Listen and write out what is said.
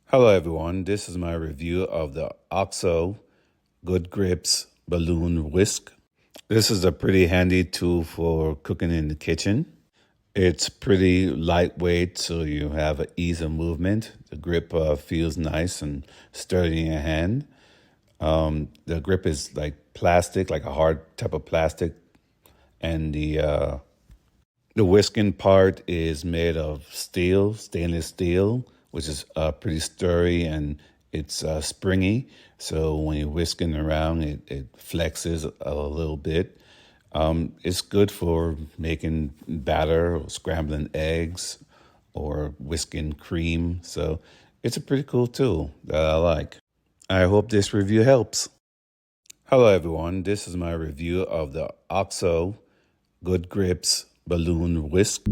Hello everyone, this is my review of the OXO Good Grips Balloon Whisk. This is a pretty handy tool for cooking in the kitchen. It's pretty lightweight, so you have an ease of movement. The grip feels nice and sturdy in your hand. The grip is like plastic, like a hard type of plastic, and the whisking part is made of steel, stainless steel, which is pretty sturdy and it's springy. So when you're whisking around, it flexes a little bit. It's good for making batter, or scrambling eggs, or whisking cream. So it's a pretty cool tool that I like. I hope this review helps. Hello, everyone. This is my review of the OXO Good Grips Balloon Whisk.